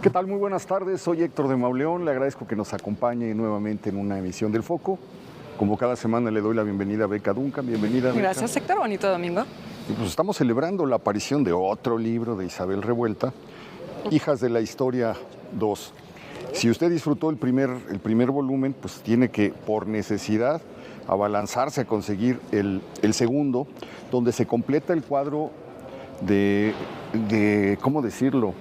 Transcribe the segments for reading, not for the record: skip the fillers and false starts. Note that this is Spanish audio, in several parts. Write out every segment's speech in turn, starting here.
¿Qué tal? Muy buenas tardes, soy Héctor de Mauleón, le agradezco que nos acompañe nuevamente en una emisión del Foco. Como cada semana le doy la bienvenida a Beca Duncan, bienvenida Beca. Gracias Héctor, bonito domingo. Y pues estamos celebrando la aparición de otro libro de Isabel Revuelta, Hijas de la Historia 2. Si usted disfrutó el primer volumen, pues tiene que, por necesidad, abalanzarse a conseguir el segundo, donde se completa el cuadro de ¿cómo decirlo?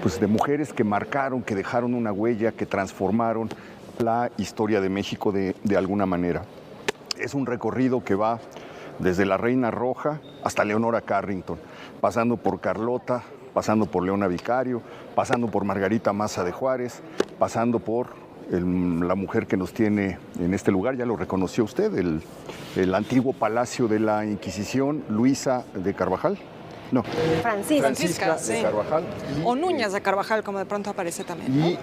Pues de mujeres que marcaron, que dejaron una huella, que transformaron la historia de México de alguna manera. Es un recorrido que va desde la Reina Roja hasta Leonora Carrington, pasando por Carlota, pasando por Leona Vicario, pasando por Margarita Maza de Juárez, pasando por la mujer que nos tiene en este lugar, ya lo reconoció usted, el antiguo Palacio de la Inquisición, Luisa de Carvajal. No, Francisca de sí. Carvajal. O Núñez de Carvajal, como de pronto aparece también, ¿no? Y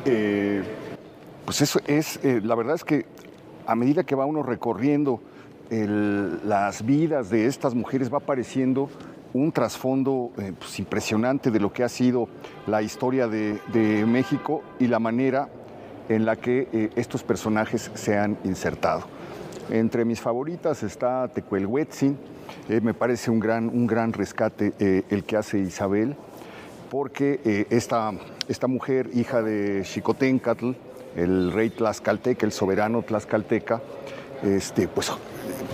pues eso es, la verdad es que a medida que va uno recorriendo las vidas de estas mujeres, va apareciendo un trasfondo pues impresionante de lo que ha sido la historia de México y la manera en la que estos personajes se han insertado. Entre mis favoritas está Tecuelhuetzin. Me parece un gran rescate el que hace Isabel, porque esta mujer, hija de Xicoténcatl, el rey tlaxcalteca, el soberano tlaxcalteca, pues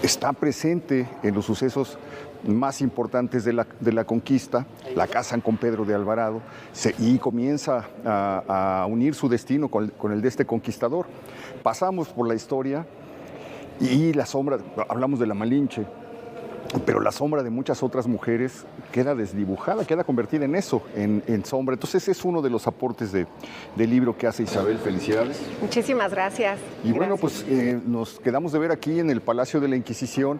está presente en los sucesos más importantes de la conquista, la casan con Pedro de Alvarado y comienza a unir su destino con el de este conquistador. Pasamos por la historia y la sombra, hablamos de la Malinche, pero la sombra de muchas otras mujeres queda desdibujada, queda convertida en eso, en sombra. Entonces es uno de los aportes del libro que hace Isabel. Felicidades. Muchísimas gracias. Y bueno, pues nos quedamos de ver aquí en el Palacio de la Inquisición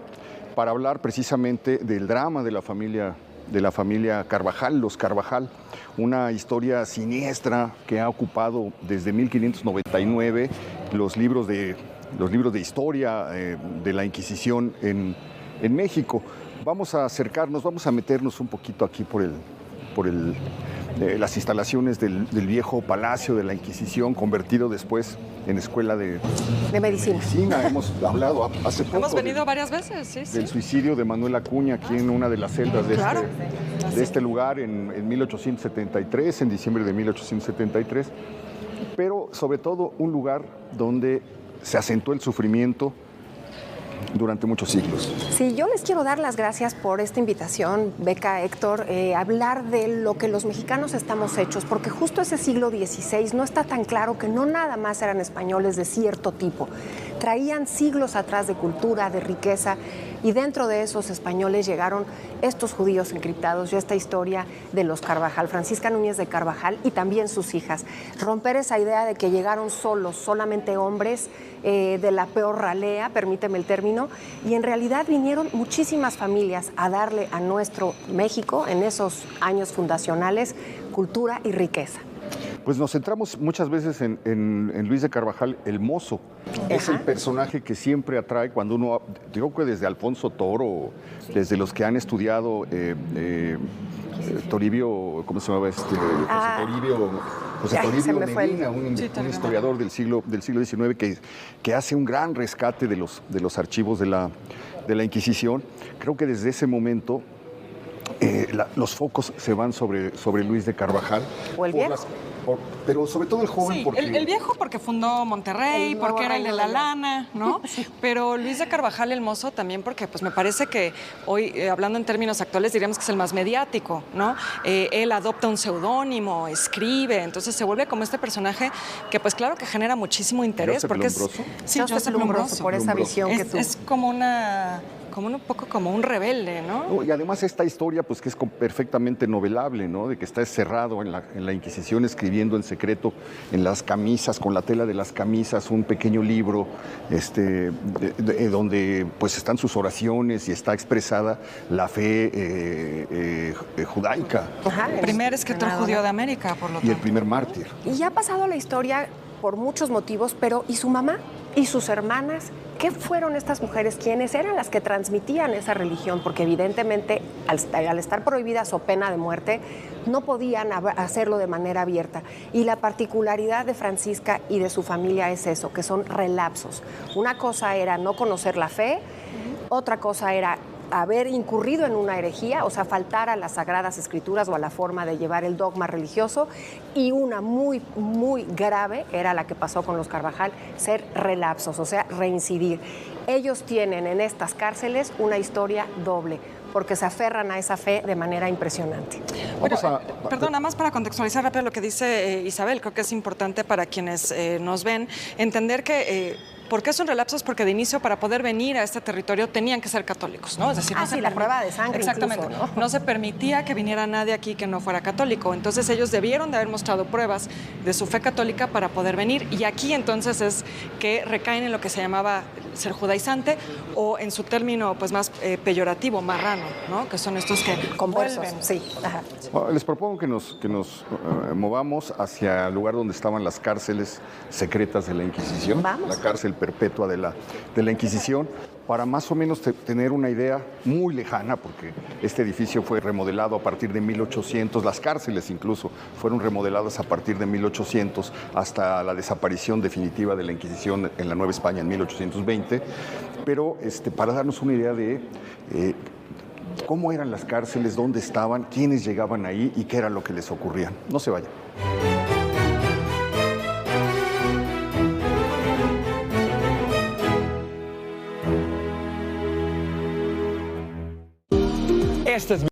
para hablar precisamente del drama de la familia Carvajal, los Carvajal, una historia siniestra que ha ocupado desde 1599 los libros de historia de la Inquisición en México. Vamos a acercarnos, vamos a meternos un poquito aquí por las instalaciones del viejo Palacio de la Inquisición, convertido después en escuela de medicina. Hemos hablado hace poco. Hemos venido varias veces, sí. Del suicidio de Manuel Acuña aquí en una de las celdas de este lugar en 1873, en diciembre de 1873. Pero sobre todo un lugar donde se asentó el sufrimiento durante muchos siglos. Sí, yo les quiero dar las gracias por esta invitación, Beca, Héctor, hablar de lo que los mexicanos estamos hechos, porque justo ese siglo XVI no está tan claro que no nada más eran españoles de cierto tipo, traían siglos atrás de cultura, de riqueza, y dentro de esos españoles llegaron estos judíos encriptados y esta historia de los Carvajal, Francisca Núñez de Carvajal y también sus hijas. Romper esa idea de que llegaron solos, solamente hombres, de la peor ralea, permíteme el término, y en realidad vinieron muchísimas familias a darle a nuestro México, en esos años fundacionales, cultura y riqueza. Pues nos centramos muchas veces en Luis de Carvajal, el mozo. Ajá. Es el personaje que siempre atrae cuando uno, digo que desde Alfonso Toro, desde los que han estudiado Toribio, ¿cómo se llamaba José Toribio Medina, un historiador del siglo XIX que hace un gran rescate de los archivos de la Inquisición. Creo que desde ese momento los focos se van sobre Luis de Carvajal. O el viejo. Pero sobre todo el joven. Sí, porque el viejo porque fundó Monterrey, porque era el de la lana, ¿no? Sí. Pero Luis de Carvajal, el mozo, también porque pues me parece que hoy, hablando en términos actuales, diríamos que es el más mediático, ¿no? Él adopta un seudónimo, escribe, entonces se vuelve como este personaje que pues claro que genera muchísimo interés. Porque es, sí, Joseph Plumbroso, por esa visión que tuvo. Es como un poco como un rebelde, ¿no? Y además esta historia, pues que es perfectamente novelable, ¿no? De que está encerrado en la Inquisición escribiendo en secreto en las camisas, con la tela de las camisas, un pequeño libro donde pues están sus oraciones y está expresada la fe judaica. Ajá, el primer escritor judío de América, por lo tanto. Y el primer mártir. Y ya ha pasado la historia por muchos motivos, pero ¿y su mamá? ¿Y sus hermanas? ¿Qué fueron estas mujeres? ¿Quiénes eran las que transmitían esa religión? Porque evidentemente al estar prohibidas o pena de muerte, no podían hacerlo de manera abierta. Y la particularidad de Francisca y de su familia es eso, que son relapsos. Una cosa era no conocer la fe, otra cosa era haber incurrido en una herejía, o sea, faltar a las sagradas escrituras o a la forma de llevar el dogma religioso, y una muy, muy grave era la que pasó con los Carvajal, ser relapsos, o sea, reincidir. Ellos tienen en estas cárceles una historia doble, porque se aferran a esa fe de manera impresionante. Bueno, perdón, nada más para contextualizar rápido lo que dice Isabel, creo que es importante para quienes nos ven entender que... ¿Por qué son relapsos? Porque de inicio, para poder venir a este territorio, tenían que ser católicos, ¿no? Es decir, no sí, la prueba de sangre. Exactamente. Incluso, ¿no? No se permitía que viniera nadie aquí que no fuera católico. Entonces, ellos debieron de haber mostrado pruebas de su fe católica para poder venir. Y aquí, entonces, es que recaen en lo que se llamaba ser judaizante o, en su término pues más peyorativo, marrano, ¿no? Que son estos que conversos. Vuelven. Sí. Ajá. Bueno, les propongo que nos movamos hacia el lugar donde estaban las cárceles secretas de la Inquisición. Vamos. La cárcel perpetua de la Inquisición, para más o menos tener una idea muy lejana, porque este edificio fue remodelado a partir de 1800, las cárceles incluso fueron remodeladas a partir de 1800 hasta la desaparición definitiva de la Inquisición en la Nueva España en 1820, pero para darnos una idea de cómo eran las cárceles, dónde estaban, quiénes llegaban ahí y qué era lo que les ocurría. No se vayan. Este es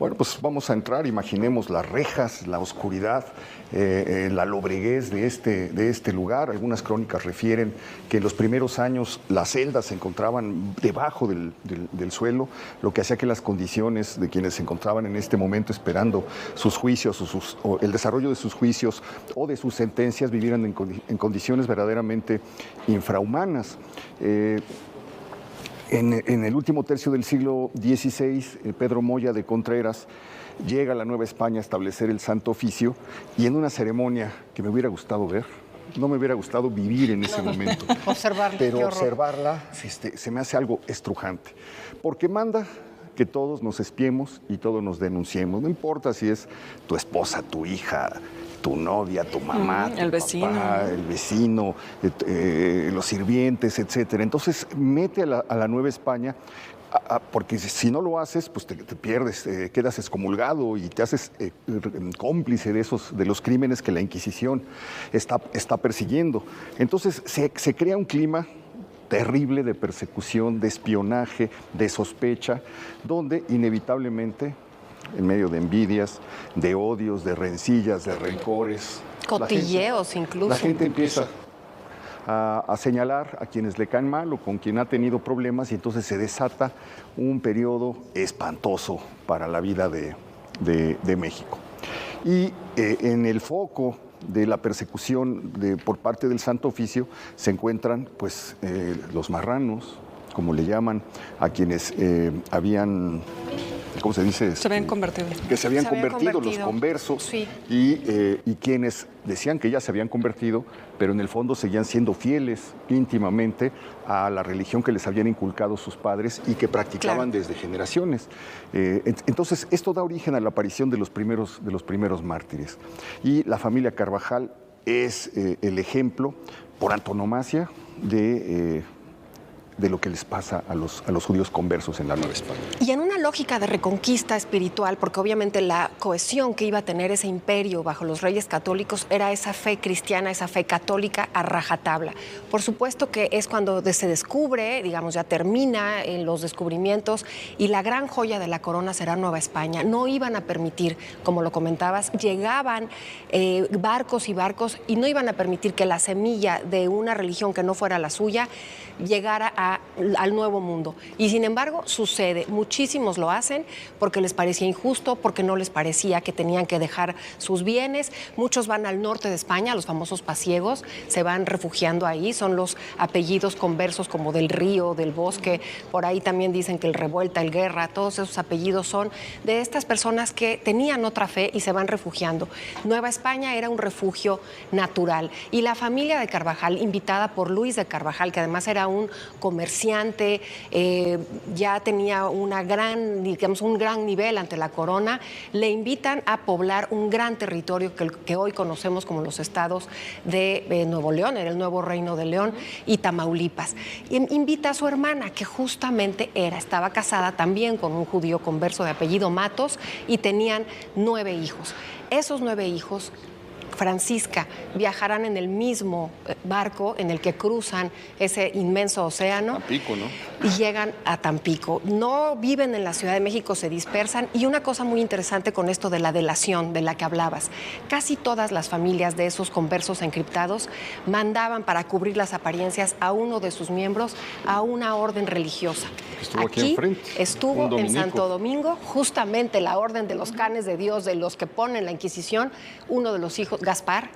Bueno, pues vamos a entrar, imaginemos las rejas, la oscuridad, la lobreguez de este lugar. Algunas crónicas refieren que en los primeros años las celdas se encontraban debajo del suelo, lo que hacía que las condiciones de quienes se encontraban en este momento esperando sus juicios o el desarrollo de sus juicios o de sus sentencias vivieran en condiciones verdaderamente infrahumanas. En el último tercio del siglo XVI, Pedro Moya de Contreras llega a la Nueva España a establecer el Santo Oficio y en una ceremonia que me hubiera gustado ver, no me hubiera gustado vivir en ese momento. Observarla. Pero observarla se me hace algo estrujante. Porque manda que todos nos espiemos y todos nos denunciemos. No importa si es tu esposa, tu hija, tu novia, tu mamá, tu el vecino, papá, el vecino, los sirvientes, etcétera. Entonces mete a la Nueva España, porque si no lo haces, pues te pierdes, quedas excomulgado y te haces cómplice de los crímenes que la Inquisición está persiguiendo. Entonces se crea un clima terrible de persecución, de espionaje, de sospecha, donde inevitablemente, en medio de envidias, de odios, de rencillas, de rencores, cotilleos incluso. La gente empieza a señalar a quienes le caen mal o con quien ha tenido problemas y entonces se desata un periodo espantoso para la vida de México. Y en el foco de la persecución por parte del Santo Oficio se encuentran pues los marranos, como le llaman, a quienes habían... ¿Cómo se dice? Se habían convertido. Que se habían convertido, los conversos, sí. y quienes decían que ya se habían convertido, pero en el fondo seguían siendo fieles íntimamente a la religión que les habían inculcado sus padres y que practicaban desde generaciones. Entonces, esto da origen a la aparición de los primeros mártires. Y la familia Carvajal es el ejemplo por antonomasia de lo que les pasa a los judíos conversos en la Nueva España. Y en una lógica de reconquista espiritual, porque obviamente la cohesión que iba a tener ese imperio bajo los reyes católicos era esa fe cristiana, esa fe católica a rajatabla. Por supuesto que es cuando se descubre, digamos, ya termina en los descubrimientos y la gran joya de la corona será Nueva España. No iban a permitir, como lo comentabas, llegaban barcos y barcos y no iban a permitir que la semilla de una religión que no fuera la suya llegara al nuevo mundo. Y sin embargo sucede, muchísimos lo hacen porque les parecía injusto, porque no les parecía que tenían que dejar sus bienes. Muchos van al norte de España, los famosos pasiegos, se van refugiando ahí, son los apellidos conversos como del Río, del Bosque, por ahí también dicen que el Revuelta, el Guerra, todos esos apellidos son de estas personas que tenían otra fe y se van refugiando. Nueva España era un refugio natural y la familia de Carvajal, invitada por Luis de Carvajal, que además era un comerciante, ya tenía un gran nivel ante la corona, le invitan a poblar un gran territorio que hoy conocemos como los estados de Nuevo León, era el nuevo Reino de León, y Tamaulipas. Invita a su hermana, que justamente estaba casada también con un judío converso de apellido Matos, y tenían 9 hijos. Esos 9 hijos, Francisca, viajarán en el mismo barco en el que cruzan ese inmenso océano. Tampico, ¿no? Y llegan a Tampico. No viven en la Ciudad de México, se dispersan. Y una cosa muy interesante con esto de la delación de la que hablabas. Casi todas las familias de esos conversos encriptados mandaban para cubrir las apariencias a uno de sus miembros a una orden religiosa. Estuvo aquí enfrente. Estuvo en Santo Domingo, justamente la orden de los canes de Dios, de los que ponen la Inquisición, uno de los hijos, Gaspar,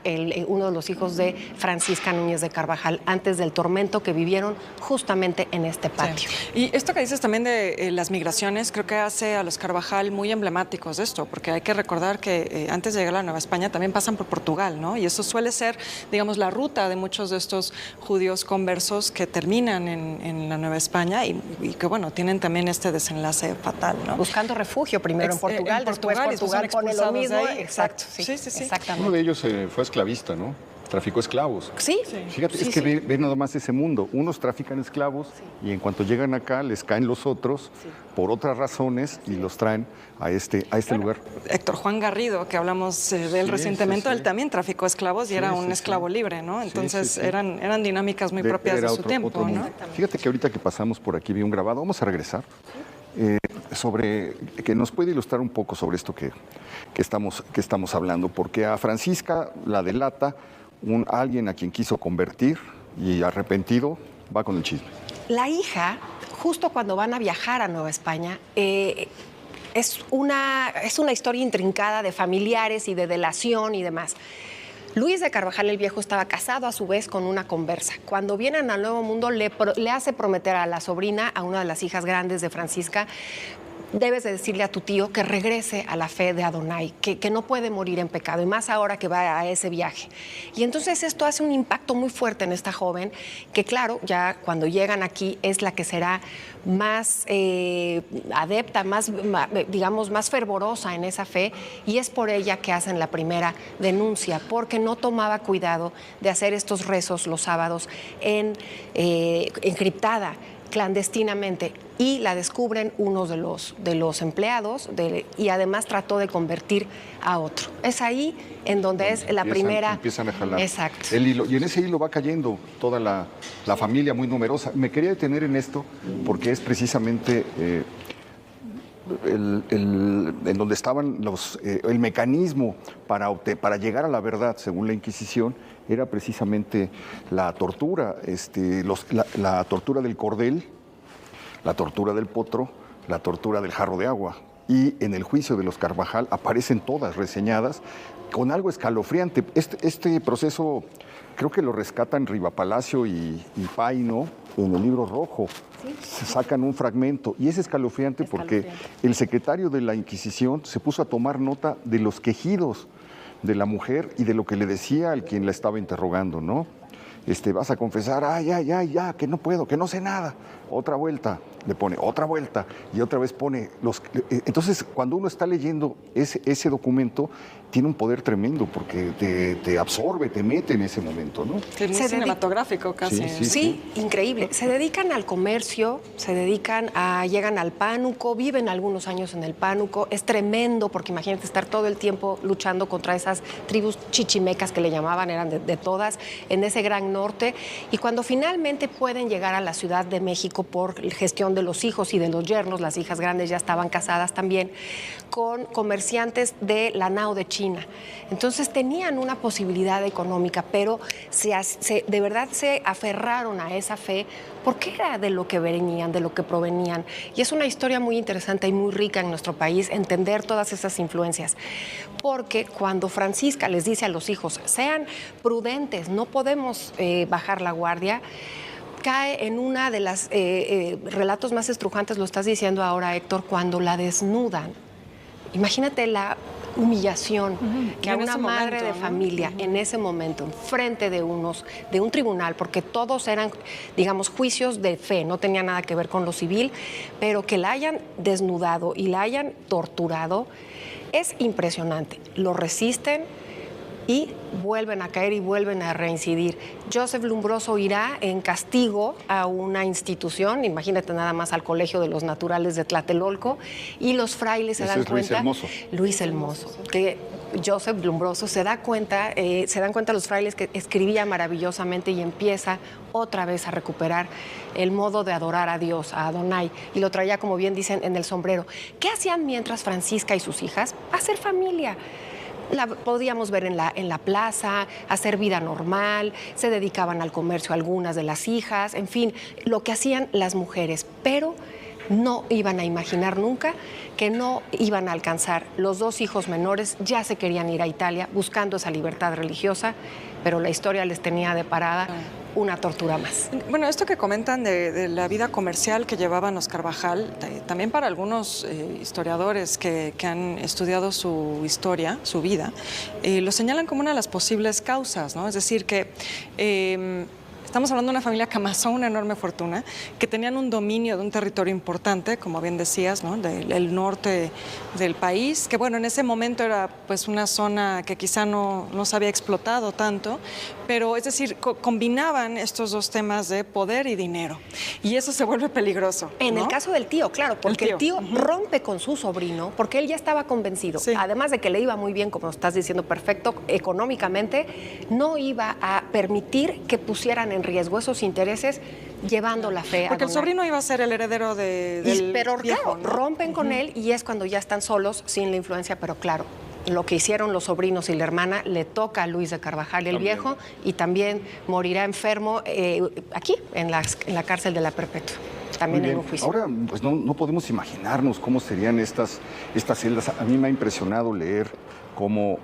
uno de los hijos de Francisca Núñez de Carvajal, antes del tormento que vivieron justamente en este patio. Sí. Y esto que dices también de las migraciones, creo que hace a los Carvajal muy emblemáticos de esto, porque hay que recordar que antes de llegar a la Nueva España también pasan por Portugal, ¿no? Y eso suele ser, digamos, la ruta de muchos de estos judíos conversos que terminan en la Nueva España y que, bueno, tienen también este desenlace fatal, ¿no? Buscando refugio primero en Portugal, después Portugal pone lo mismo. Exacto, sí, exactamente. Uno de ellos fue esclavista, ¿no? Traficó esclavos. Sí. Fíjate, sí, es que ve nada más ese mundo. Unos trafican esclavos y en cuanto llegan acá les caen los otros por otras razones y los traen a este lugar. Héctor Juan Garrido, que hablamos de él recientemente, él también traficó esclavos y era un esclavo libre, ¿no? Entonces eran dinámicas muy propias de su tiempo, ¿no? Fíjate que ahorita que pasamos por aquí vi un grabado, vamos a regresar, sobre que nos puede ilustrar un poco sobre esto que estamos hablando, porque a Francisca la delata alguien a quien quiso convertir y arrepentido va con el chisme. La hija, justo cuando van a viajar a Nueva España, es una historia intrincada de familiares y de delación y demás. Luis de Carvajal el Viejo estaba casado a su vez con una conversa. Cuando vienen al Nuevo Mundo le hace prometer a la sobrina, a una de las hijas grandes de Francisca, debes de decirle a tu tío que regrese a la fe de Adonai, que no puede morir en pecado, y más ahora que va a ese viaje. Y entonces esto hace un impacto muy fuerte en esta joven, que claro, ya cuando llegan aquí es la que será más adepta, digamos, más fervorosa en esa fe, y es por ella que hacen la primera denuncia, porque no tomaba cuidado de hacer estos rezos los sábados encriptada, clandestinamente, y la descubren unos de los empleados y además trató de convertir a otro. Es ahí en donde es la primera... Empiezan a jalar. Exacto. El hilo, y en ese hilo va cayendo toda la familia muy numerosa. Me quería detener en esto porque es precisamente en donde estaban el mecanismo para llegar a la verdad, según la Inquisición, era precisamente la tortura, la tortura del cordel, la tortura del potro, la tortura del jarro de agua. Y en el juicio de los Carvajal aparecen todas reseñadas con algo escalofriante. Este proceso creo que lo rescatan Rivapalacio y Paino en el Libro Rojo. ¿Sí? Se sacan un fragmento y es escalofriante porque el secretario de la Inquisición se puso a tomar nota de los quejidos de la mujer y de lo que le decía al quien la estaba interrogando, ¿no? Vas a confesar, ya, que no puedo, que no sé nada. Otra vuelta, le pone otra vuelta y otra vez pone los... Entonces, cuando uno está leyendo ese documento, tiene un poder tremendo porque te absorbe, te mete en ese momento, ¿no? Es muy cinematográfico casi. Sí, increíble. Se dedican al comercio, llegan al pánuco, viven algunos años en el pánuco. Es tremendo porque imagínate estar todo el tiempo luchando contra esas tribus chichimecas que le llamaban, eran de todas, en ese gran norte. Y cuando finalmente pueden llegar a la Ciudad de México por gestión de los hijos y de los yernos, las hijas grandes ya estaban casadas también, con comerciantes de la nao de China. Entonces tenían una posibilidad económica, pero de verdad se aferraron a esa fe porque era de lo que venían, de lo que provenían. Y es una historia muy interesante y muy rica en nuestro país entender todas esas influencias. Porque cuando Francisca les dice a los hijos, sean prudentes, no podemos bajar la guardia, cae en una de las relatos más estrujantes, lo estás diciendo ahora, Héctor, cuando la desnudan. Imagínate la humillación que a una madre de familia en ese momento, enfrente de un tribunal, porque todos eran, digamos, juicios de fe, no tenía nada que ver con lo civil, pero que la hayan desnudado y la hayan torturado, es impresionante. Lo resisten y vuelven a caer y vuelven a reincidir. Joseph Lumbroso irá en castigo a una institución, imagínate nada más al Colegio de los Naturales de Tlatelolco, y los frailes se dan cuenta... Luis el Mozo, que Joseph Lumbroso se dan cuenta los frailes que escribía maravillosamente y empieza otra vez a recuperar el modo de adorar a Dios, a Adonai, y lo traía, como bien dicen, en el sombrero. ¿Qué hacían mientras Francisca y sus hijas? Hacer familia. La podíamos ver en la plaza, hacer vida normal, se dedicaban al comercio algunas de las hijas, en fin, lo que hacían las mujeres, pero no iban a imaginar nunca que no iban a alcanzar. Los dos hijos menores ya se querían ir a Italia buscando esa libertad religiosa, pero la historia les tenía de parada una tortura más. Bueno, esto que comentan de la vida comercial que llevaban los Carvajal, también para algunos historiadores que han estudiado su historia, su vida, lo señalan como una de las posibles causas, ¿no? Es decir, que estamos hablando de una familia que amasó una enorme fortuna, que tenían un dominio de un territorio importante, como bien decías, ¿no? Del norte del país, que bueno, en ese momento era pues una zona que quizá no se había explotado tanto, pero es decir, combinaban estos dos temas de poder y dinero, y eso se vuelve peligroso, ¿no? En el caso del tío, claro, porque el tío rompe con su sobrino, porque él ya estaba convencido, además de que le iba muy bien, como estás diciendo, perfecto, económicamente, no iba a permitir que pusieran en riesgo esos intereses llevando la fe. Porque el sobrino iba a ser el heredero del pero viejo, claro, ¿no? Rompen con él y es cuando ya están solos, sin la influencia, pero claro, lo que hicieron los sobrinos y la hermana le toca a Luis de Carvajal el Viejo, y también morirá enfermo aquí, en la cárcel de la Perpetua. También en un juicio. Ahora, pues no podemos imaginarnos cómo serían estas celdas. A mí me ha impresionado leer cómo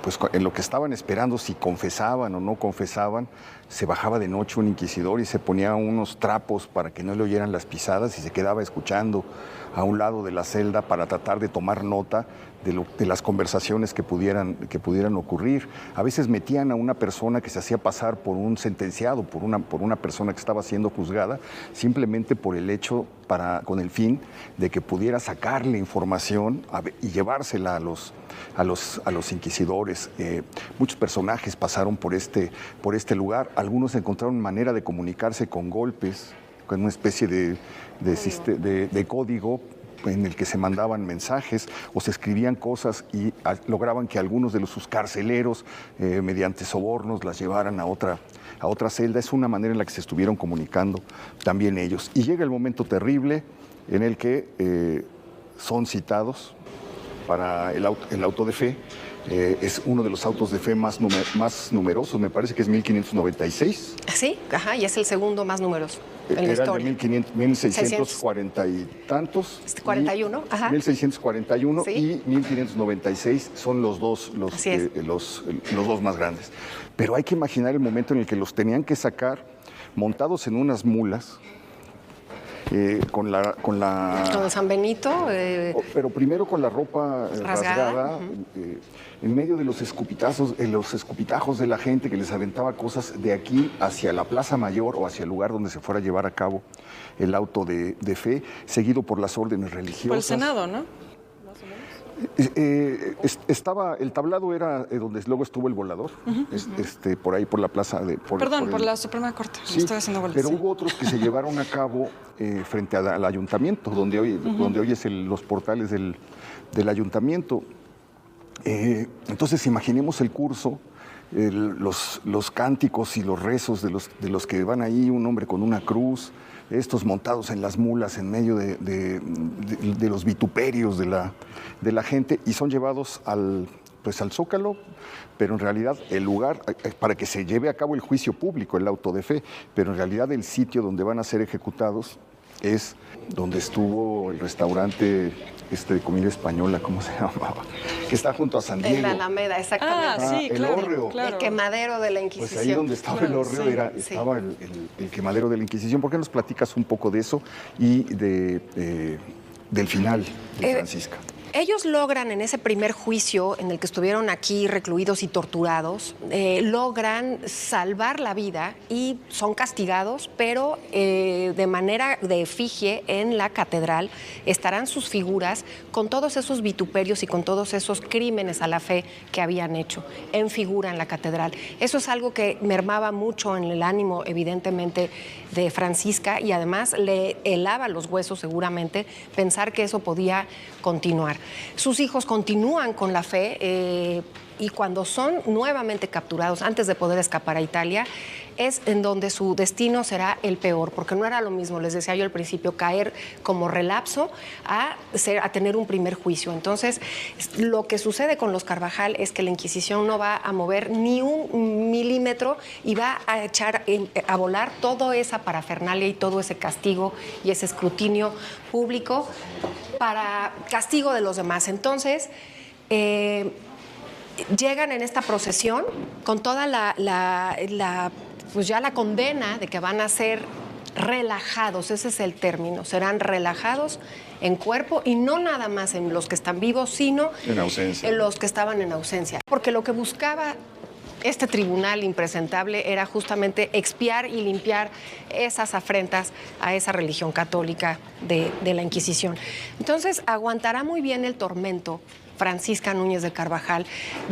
pues en lo que estaban esperando si confesaban o no confesaban, se bajaba de noche un inquisidor y se ponía unos trapos para que no le oyeran las pisadas y se quedaba escuchando a un lado de la celda para tratar de tomar nota de las conversaciones que pudieran ocurrir. A veces metían a una persona que se hacía pasar por un sentenciado, por una persona que estaba siendo juzgada, simplemente por el hecho, con el fin de que pudiera sacarle información y llevársela a los inquisidores. Muchos personajes pasaron por este lugar. Algunos encontraron manera de comunicarse con golpes, con una especie de código en el que se mandaban mensajes o se escribían cosas y lograban que algunos de sus carceleros, mediante sobornos, las llevaran a otra celda. Es una manera en la que se estuvieron comunicando también ellos. Y llega el momento terrible en el que son citados para el auto de fe. Es uno de los autos de fe más numerosos, me parece que es 1596. Sí, y es el segundo más numeroso en la historia. Era de 1640 y tantos. 41, 1641 sí. Y 1596 son los dos más grandes. Pero hay que imaginar el momento en el que los tenían que sacar montados en unas mulas. Con el San Benito. Pero primero con la ropa rasgada, en medio de los escupitajos de la gente que les aventaba cosas de aquí hacia la Plaza Mayor o hacia el lugar donde se fuera a llevar a cabo el auto de fe, seguido por las órdenes religiosas. Por el Senado, ¿no? El tablado era donde luego estuvo el volador, por ahí por la plaza de... por la Suprema Corte, sí, estoy haciendo goles. Pero hubo otros que se llevaron a cabo frente al ayuntamiento, donde hoy es los portales del ayuntamiento. Entonces imaginemos el curso, los cánticos y los rezos de los que van ahí, un hombre con una cruz, estos montados en las mulas en medio de los vituperios de la gente, y son llevados al Zócalo, pero en realidad el lugar, para que se lleve a cabo el juicio público, el auto de fe, pero en realidad el sitio donde van a ser ejecutados es donde estuvo el restaurante de comida española, ¿cómo se llamaba? Que está junto a San Diego. En la Alameda, exactamente. Sí, claro, el hórreo. Claro. El quemadero de la Inquisición. Pues ahí donde estaba el hórreo estaba el quemadero de la Inquisición. ¿Por qué nos platicas un poco de eso y del final de Francisca? Ellos logran en ese primer juicio en el que estuvieron aquí recluidos y torturados, logran salvar la vida y son castigados, pero de manera de efigie en la catedral estarán sus figuras con todos esos vituperios y con todos esos crímenes a la fe que habían hecho en figura en la catedral. Eso es algo que mermaba mucho en el ánimo, evidentemente, de Francisca, y además le helaba los huesos seguramente pensar que eso podía continuar. Sus hijos continúan con la fe y cuando son nuevamente capturados, antes de poder escapar a Italia, es en donde su destino será el peor, porque no era lo mismo, les decía yo al principio, caer como relapso a tener un primer juicio. Entonces, lo que sucede con los Carvajal es que la Inquisición no va a mover ni un milímetro y va a echar a volar toda esa parafernalia y todo ese castigo y ese escrutinio público para castigo de los demás. Entonces, llegan en esta procesión con toda pues ya la condena de que van a ser relajados, ese es el término, serán relajados en cuerpo y no nada más en los que están vivos, sino en los que estaban en ausencia. Porque lo que buscaba este tribunal impresentable era justamente expiar y limpiar esas afrentas a esa religión católica de la Inquisición. Entonces, aguantará muy bien el tormento Francisca Núñez de Carvajal.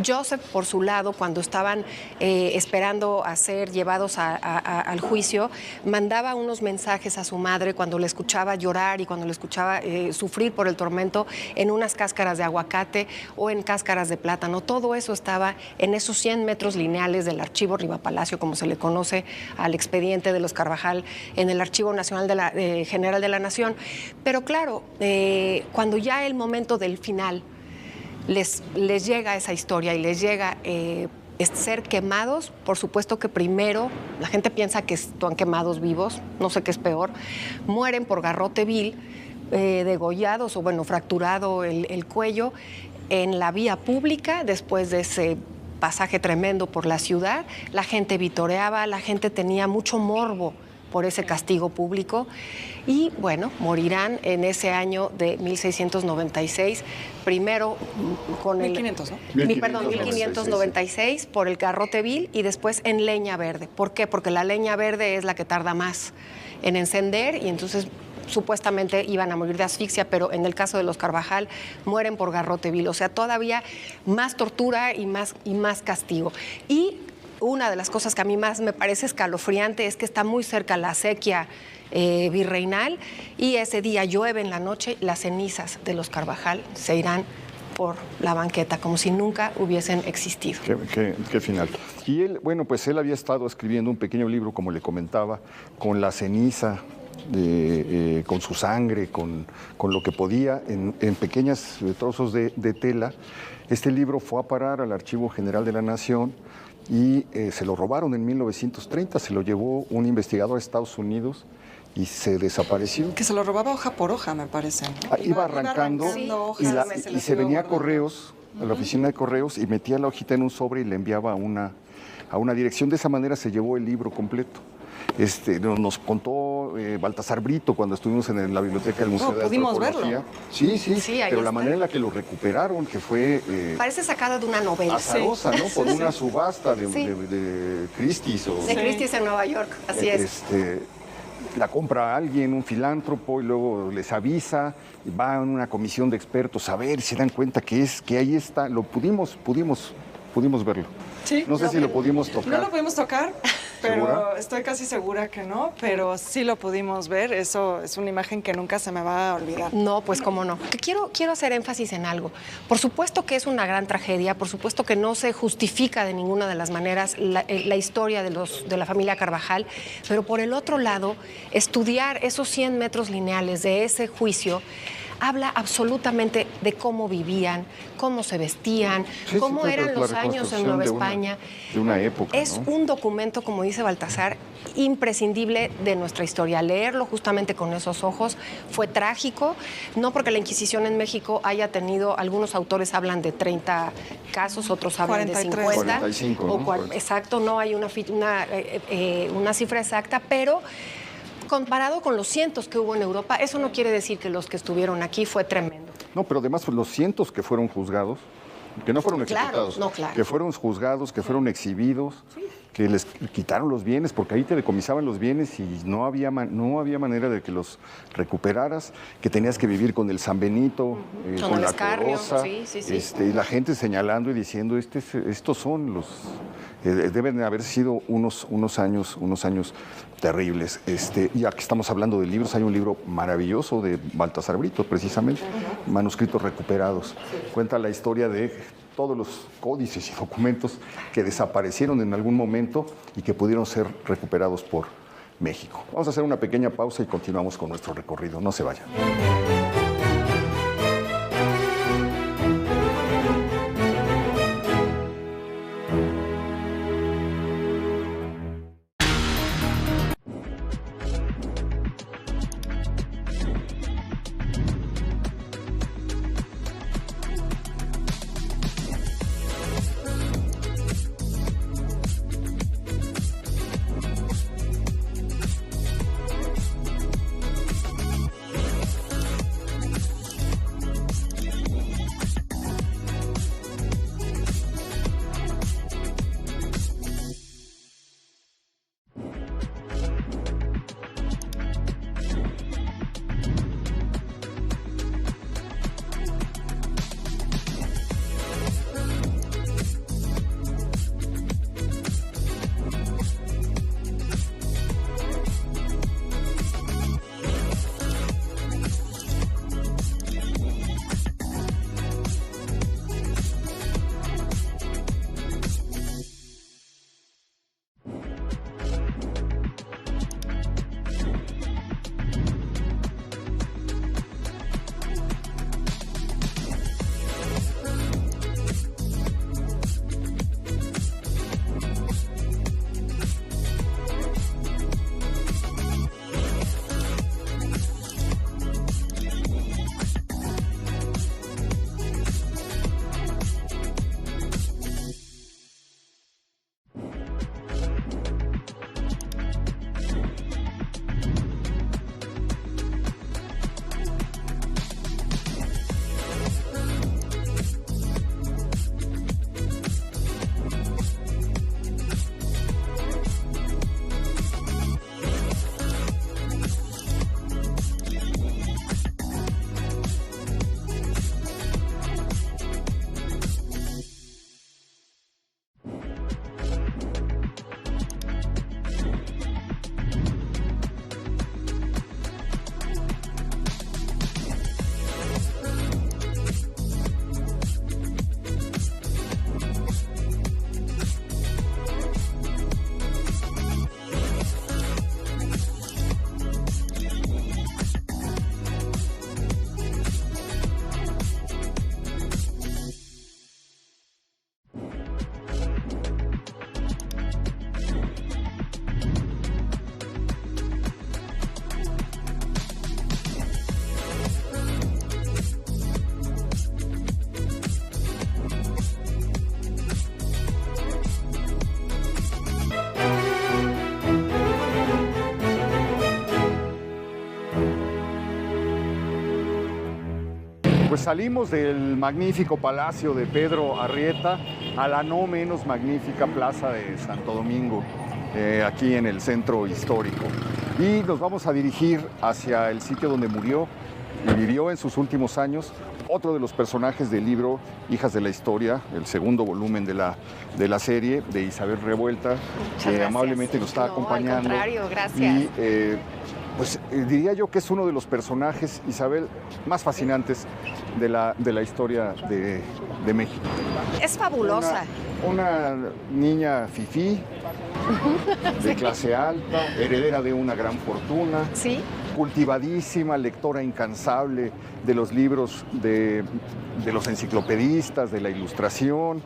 Joseph, por su lado, cuando estaban esperando a ser llevados al juicio, mandaba unos mensajes a su madre cuando le escuchaba llorar y cuando le escuchaba sufrir por el tormento en unas cáscaras de aguacate o en cáscaras de plátano. Todo eso estaba en esos 100 metros lineales del archivo Rivapalacio, como se le conoce al expediente de los Carvajal en el Archivo Nacional General de la Nación. Pero claro, cuando ya el momento del final les llega esa historia y les llega ser quemados, por supuesto que primero la gente piensa que están quemados vivos, no sé qué es peor, mueren por garrote vil, degollados o fracturado el cuello en la vía pública después de ese pasaje tremendo por la ciudad, la gente vitoreaba, la gente tenía mucho morbo por ese castigo público y, bueno, morirán en ese año de 1696, primero con 1500, ¿no? 1596 por el garrote vil y después en leña verde. ¿Por qué? Porque la leña verde es la que tarda más en encender y entonces supuestamente iban a morir de asfixia, pero en el caso de los Carvajal mueren por garrote vil, o sea, todavía más tortura y más castigo. Y una de las cosas que a mí más me parece escalofriante es que está muy cerca la acequia virreinal y ese día llueve en la noche, las cenizas de los Carvajal se irán por la banqueta, como si nunca hubiesen existido. Qué final. Y él, bueno, pues él había estado escribiendo un pequeño libro, como le comentaba, con la ceniza, con su sangre, con lo que podía, en pequeños trozos de tela. Este libro fue a parar al Archivo General de la Nación y se lo robaron en 1930, se lo llevó un investigador a Estados Unidos y se desapareció. Que se lo robaba hoja por hoja, me parece, ¿no? Iba arrancando hojas, y se venía a correos, a la oficina de correos, y metía la hojita en un sobre y le enviaba a una dirección. De esa manera se llevó el libro completo. Nos contó Baltasar Brito cuando estuvimos en la biblioteca del Museo de Antropología. Verlo. Sí, pero la está. manera en la que lo recuperaron, que fue... Parece sacada de una novela. azarosa, ¿no? Por una subasta de Christie's. De Christie's en Nueva York, así es. La compra a alguien, un filántropo, y luego les avisa, y va a una comisión de expertos a ver, se dan cuenta que ahí está. Lo pudimos verlo. Sí. No sé si lo pudimos tocar. No lo pudimos tocar, pero ¿Segura? estoy casi segura que no, pero sí lo pudimos ver. Eso es una imagen que nunca se me va a olvidar. No, pues cómo no. Que quiero hacer énfasis en algo. Por supuesto que es una gran tragedia, por supuesto que no se justifica de ninguna de las maneras la historia de la familia Carvajal, pero por el otro lado, estudiar esos 100 metros lineales de ese juicio habla absolutamente de cómo vivían, cómo se vestían, cómo eran los años en Nueva España. De una época, Es un documento, como dice Baltasar, imprescindible de nuestra historia. Leerlo justamente con esos ojos fue trágico, no porque la Inquisición en México haya tenido, algunos autores hablan de 30 casos, otros hablan 43. de 50. 45, ¿no? Exacto, no hay una cifra exacta, pero comparado con los cientos que hubo en Europa, eso no quiere decir que los que estuvieron aquí fue tremendo. No, pero además los cientos que fueron juzgados, que no fueron ejecutados, que fueron juzgados, que fueron exhibidos, que les quitaron los bienes, porque ahí te decomisaban los bienes y no había manera de que los recuperaras, que tenías que vivir con el San Benito, con la coroza, y la gente señalando y diciendo, estos son los... deben haber sido unos años terribles. Y aquí estamos hablando de libros, hay un libro maravilloso de Baltasar Brito, precisamente, manuscritos recuperados. Cuenta la historia de todos los códices y documentos que desaparecieron en algún momento y que pudieron ser recuperados por México. Vamos a hacer una pequeña pausa y continuamos con nuestro recorrido. No se vayan. Pues salimos del magnífico Palacio de Pedro Arrieta a la no menos magnífica Plaza de Santo Domingo, aquí en el centro histórico. Y nos vamos a dirigir hacia el sitio donde murió y vivió en sus últimos años otro de los personajes del libro Hijas de la Historia, el segundo volumen de la serie, de Isabel Revuelta, que amablemente nos está acompañando. Al contrario, gracias. Y pues diría yo que es uno de los personajes, Isabel, más fascinantes de la historia de México. Es fabulosa. Una niña fifí, de clase alta, heredera de una gran fortuna. Sí. Cultivadísima, lectora incansable de los libros de los enciclopedistas, de la Ilustración,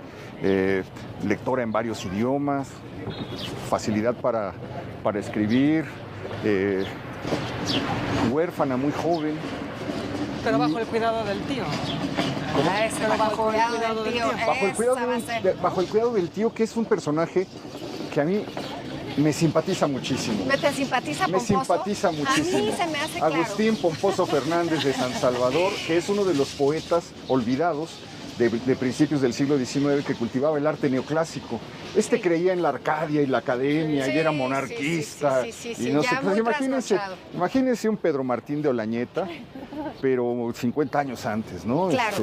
lectora en varios idiomas, facilidad para escribir, huérfana muy joven. Pero bajo el cuidado del tío. Bajo el cuidado del tío. Bajo el cuidado del tío, que es un personaje que a mí me simpatiza muchísimo. ¿Te simpatiza Pomposo? Me simpatiza muchísimo. A mí se me hace claro. Agustín Pomposo Fernández de San Salvador, que es uno de los poetas olvidados de principios del siglo XIX que cultivaba el arte neoclásico. Creía en la Arcadia y la academia y era monarquista. Y no sé, pues imagínense un Pedro Martín de Olañeta, pero 50 años antes, ¿no? Claro.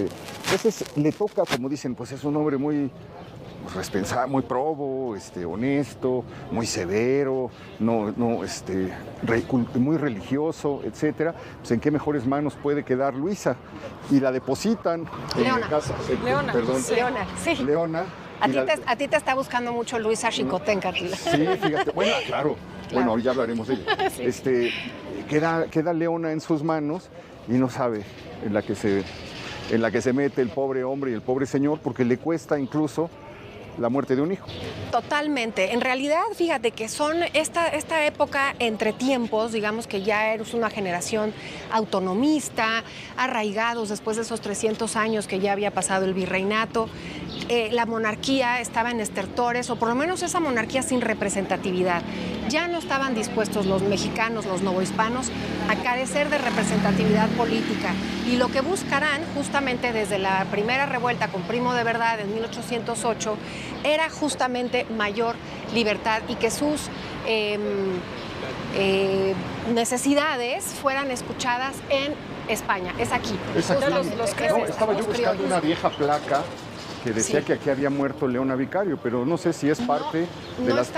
Entonces le toca, como dicen, pues es un hombre muy responsable, muy probo, honesto, muy severo, muy religioso, etcétera. Pues en qué mejores manos puede quedar Luisa. Y la depositan en la casa. Leona. Perdón. Leona, sí. Leona. A ti te está buscando mucho Luisa Xicoténcatl. Sí, fíjate. Bueno, claro. Bueno, ya hablaremos de ella. Sí. Queda Leona en sus manos y no sabe en la que se mete el pobre hombre y el pobre señor, porque le cuesta incluso la muerte de un hijo. Totalmente. En realidad, fíjate que son esta época entre tiempos, digamos que ya eres una generación autonomista, arraigados después de esos 300 años que ya había pasado el virreinato. La monarquía estaba en estertores, o por lo menos esa monarquía sin representatividad. Ya no estaban dispuestos los mexicanos, los novohispanos, a carecer de representatividad política. Y lo que buscarán, justamente desde la primera revuelta con Primo de Verdad en 1808, era justamente mayor libertad y que sus necesidades fueran escuchadas en España. Es aquí. Es aquí. Estaba yo buscando una vieja placa que decía que aquí había muerto Leona Vicario, pero no sé si es parte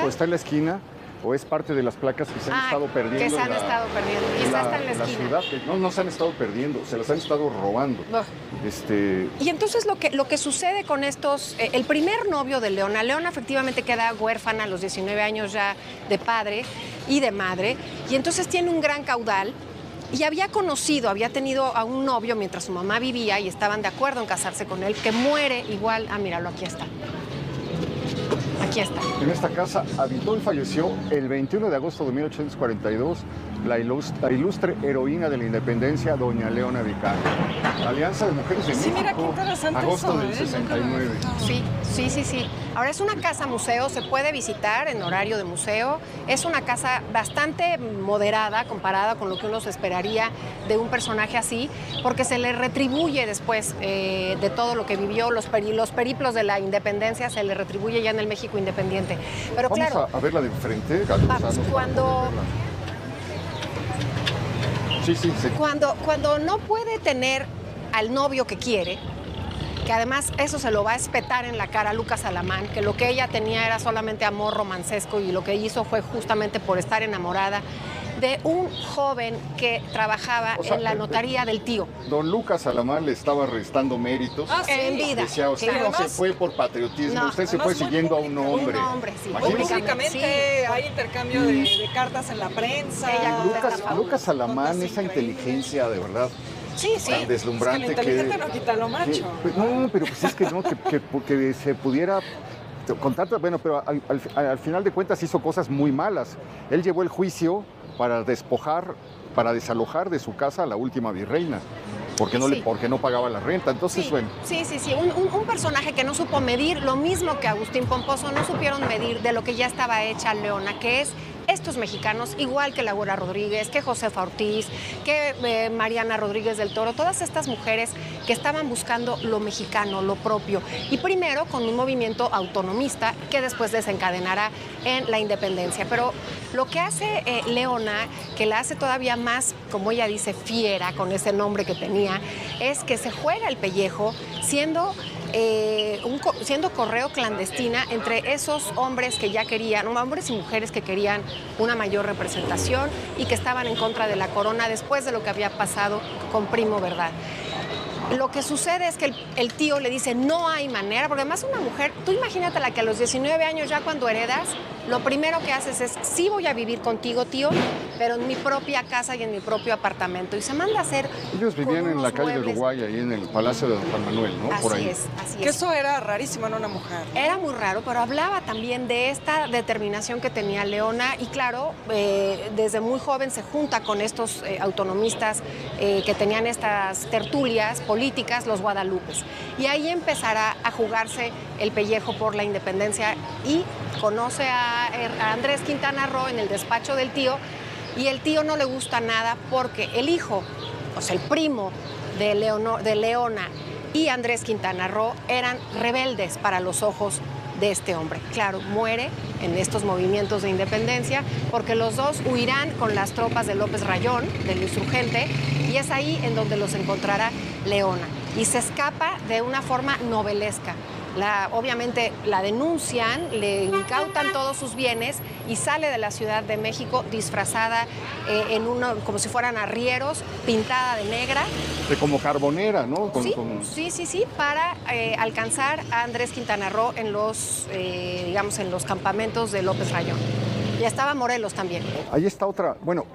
o está en la esquina, o es parte de las placas que se han estado perdiendo. Que se han estado perdiendo. Y está en la esquina. Ciudad, no se han estado perdiendo, se las han estado robando. Y entonces lo que sucede con estos, el primer novio de Leona efectivamente queda huérfana a los 19 años ya de padre y de madre, y entonces tiene un gran caudal. Y había tenido a un novio mientras su mamá vivía y estaban de acuerdo en casarse con él, que muere igual. Míralo, aquí está. Aquí está. En esta casa habitó y falleció el 21 de agosto de 1842 la ilustre heroína de la independencia, doña Leona Vicario. Alianza de Mujeres de México, mira qué interesante agosto eso, del 69. Sí. Ahora es una casa museo, se puede visitar en horario de museo. Es una casa bastante moderada comparada con lo que uno se esperaría de un personaje así, porque se le retribuye después de todo lo que vivió, los periplos de la independencia, se le retribuye ya en el México independiente. Pero Vamos claro, a verla de frente. vamos, Cuando no puede tener al novio que quiere, que además eso se lo va a espetar en la cara a Lucas Alamán, que lo que ella tenía era solamente amor romancesco y lo que hizo fue justamente por estar enamorada de un joven que trabajaba en la notaría del tío. Don Lucas Alamán le estaba restando méritos. En vida. Decía, usted no se fue por patriotismo, usted se fue siguiendo a un hombre. Sí. Públicamente hay intercambio de cartas en la prensa. Lucas Alamán, esa inteligencia de verdad. Sí. Tan deslumbrante es que lo inteligente no quita lo macho. No, pero pues es que no, que se pudiera contar, bueno, pero al final de cuentas hizo cosas muy malas. Él llevó el juicio para desalojar de su casa a la última virreina, porque no pagaba la renta. Entonces, bueno. Sí. Un personaje que no supo medir, lo mismo que Agustín Pomposo, no supieron medir de lo que ya estaba hecha Leona, que es estos mexicanos, igual que Laura Rodríguez, que Josefa Ortiz, que Mariana Rodríguez del Toro, todas estas mujeres que estaban buscando lo mexicano, lo propio, y primero con un movimiento autonomista que después desencadenará en la independencia. Pero lo que hace Leona, que la hace todavía más, como ella dice, fiera, con ese nombre que tenía, es que se juega el pellejo siendo correo clandestina entre esos hombres que ya querían, hombres y mujeres que querían una mayor representación y que estaban en contra de la corona después de lo que había pasado con Primo Verdad. Lo que sucede es que el tío le dice, no hay manera, porque además una mujer, tú imagínate la que a los 19 años ya cuando heredas, lo primero que haces es, sí voy a vivir contigo, tío, pero en mi propia casa y en mi propio apartamento. Y se manda a hacer. Ellos vivían en la calle de Uruguay, ahí en el Palacio de Don Juan Manuel, ¿no? Así por ahí. Así que es. eso era rarísimo en una mujer. Era muy raro, pero hablaba también de esta determinación que tenía Leona y claro, desde muy joven se junta con estos autonomistas que tenían estas tertulias políticas, los Guadalupes. Y ahí empezará a jugarse el pellejo por la independencia y conoce a Andrés Quintana Roo en el despacho del tío y el tío no le gusta nada porque el hijo, o sea, el primo de Leona y Andrés Quintana Roo eran rebeldes para los ojos de este hombre. Claro, muere en estos movimientos de independencia porque los dos huirán con las tropas de López Rayón, del insurgente, y es ahí en donde los encontrará Leona. Y se escapa de una forma novelesca. Obviamente la denuncian, le incautan todos sus bienes y sale de la Ciudad de México disfrazada como si fueran arrieros, pintada de negra. Como carbonera, ¿no? Sí, para alcanzar a Andrés Quintana Roo en los campamentos de López Rayón. Ya estaba Morelos también. Ahí está otra, bueno,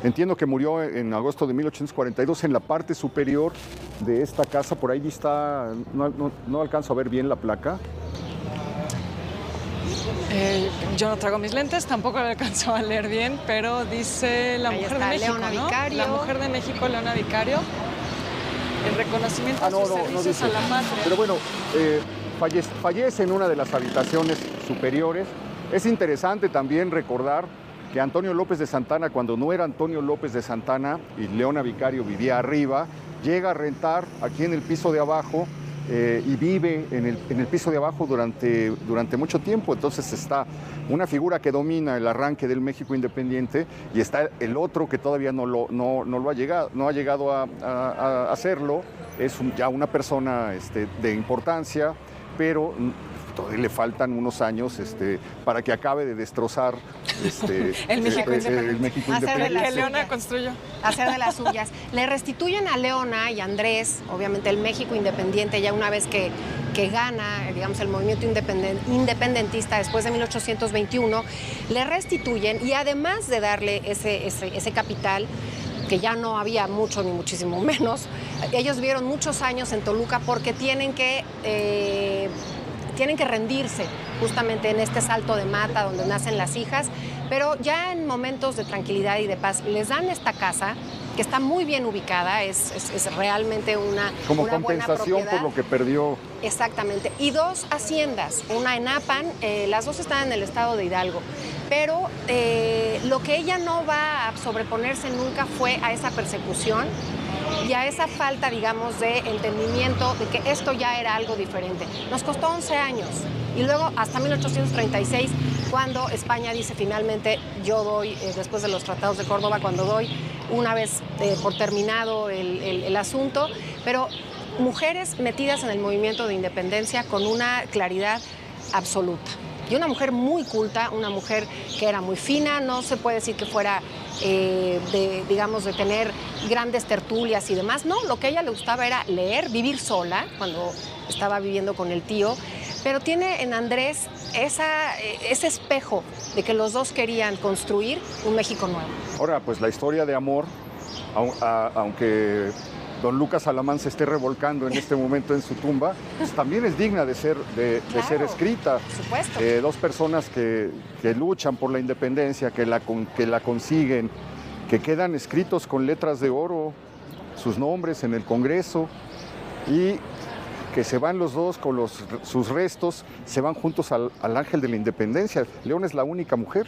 entiendo que murió en agosto de 1842 en la parte superior de esta casa, por ahí está, no alcanzo a ver bien la placa. Yo no traigo mis lentes, tampoco le alcanzo a leer bien, pero dice la mujer de México, Leona ¿no? Vicario. La mujer de México, Leona Vicario, el reconocimiento de sus servicios dice. a la patria. Pero bueno, fallece en una de las habitaciones superiores. Es interesante también recordar que Antonio López de Santana, cuando no era Antonio López de Santana y Leona Vicario vivía arriba, llega a rentar aquí en el piso de abajo y vive en el piso de abajo durante mucho tiempo. Entonces está una figura que domina el arranque del México independiente y está el otro que todavía no ha llegado a hacerlo. Es ya una persona de importancia, pero todavía le faltan unos años para que acabe de destrozar el México independiente. Que Leona construyó. Hacer de las suyas. Le restituyen a Leona y a Andrés, obviamente el México independiente, ya una vez que gana, digamos, el movimiento independentista después de 1821, le restituyen y además de darle ese capital, que ya no había mucho ni muchísimo menos, ellos vivieron muchos años en Toluca porque tienen que rendirse justamente en este salto de mata donde nacen las hijas, pero ya en momentos de tranquilidad y de paz les dan esta casa que está muy bien ubicada, es realmente una compensación buena por lo que perdió. Exactamente, y 2 haciendas, una en Apan, las dos están en el estado de Hidalgo, pero lo que ella no va a sobreponerse nunca fue a esa persecución y a esa falta, digamos, de entendimiento de que esto ya era algo diferente. Nos costó 11 años y luego hasta 1836, cuando España dice finalmente, yo doy, después de los tratados de Córdoba, cuando doy una vez por terminado el asunto, pero mujeres metidas en el movimiento de independencia con una claridad absoluta. Y una mujer muy culta, una mujer que era muy fina, no se puede decir que fuera, de tener grandes tertulias y demás. No, lo que a ella le gustaba era leer, vivir sola, cuando estaba viviendo con el tío, pero tiene en Andrés ese espejo de que los dos querían construir un México nuevo. Ahora, pues la historia de amor, aunque don Lucas Alamán se esté revolcando en este momento en su tumba, pues también es digna de ser escrita. Por supuesto. 2 personas que luchan por la independencia, que la consiguen, que quedan escritos con letras de oro sus nombres en el Congreso y que se van los dos con sus restos, se van juntos al Ángel de la Independencia. Leona es la única mujer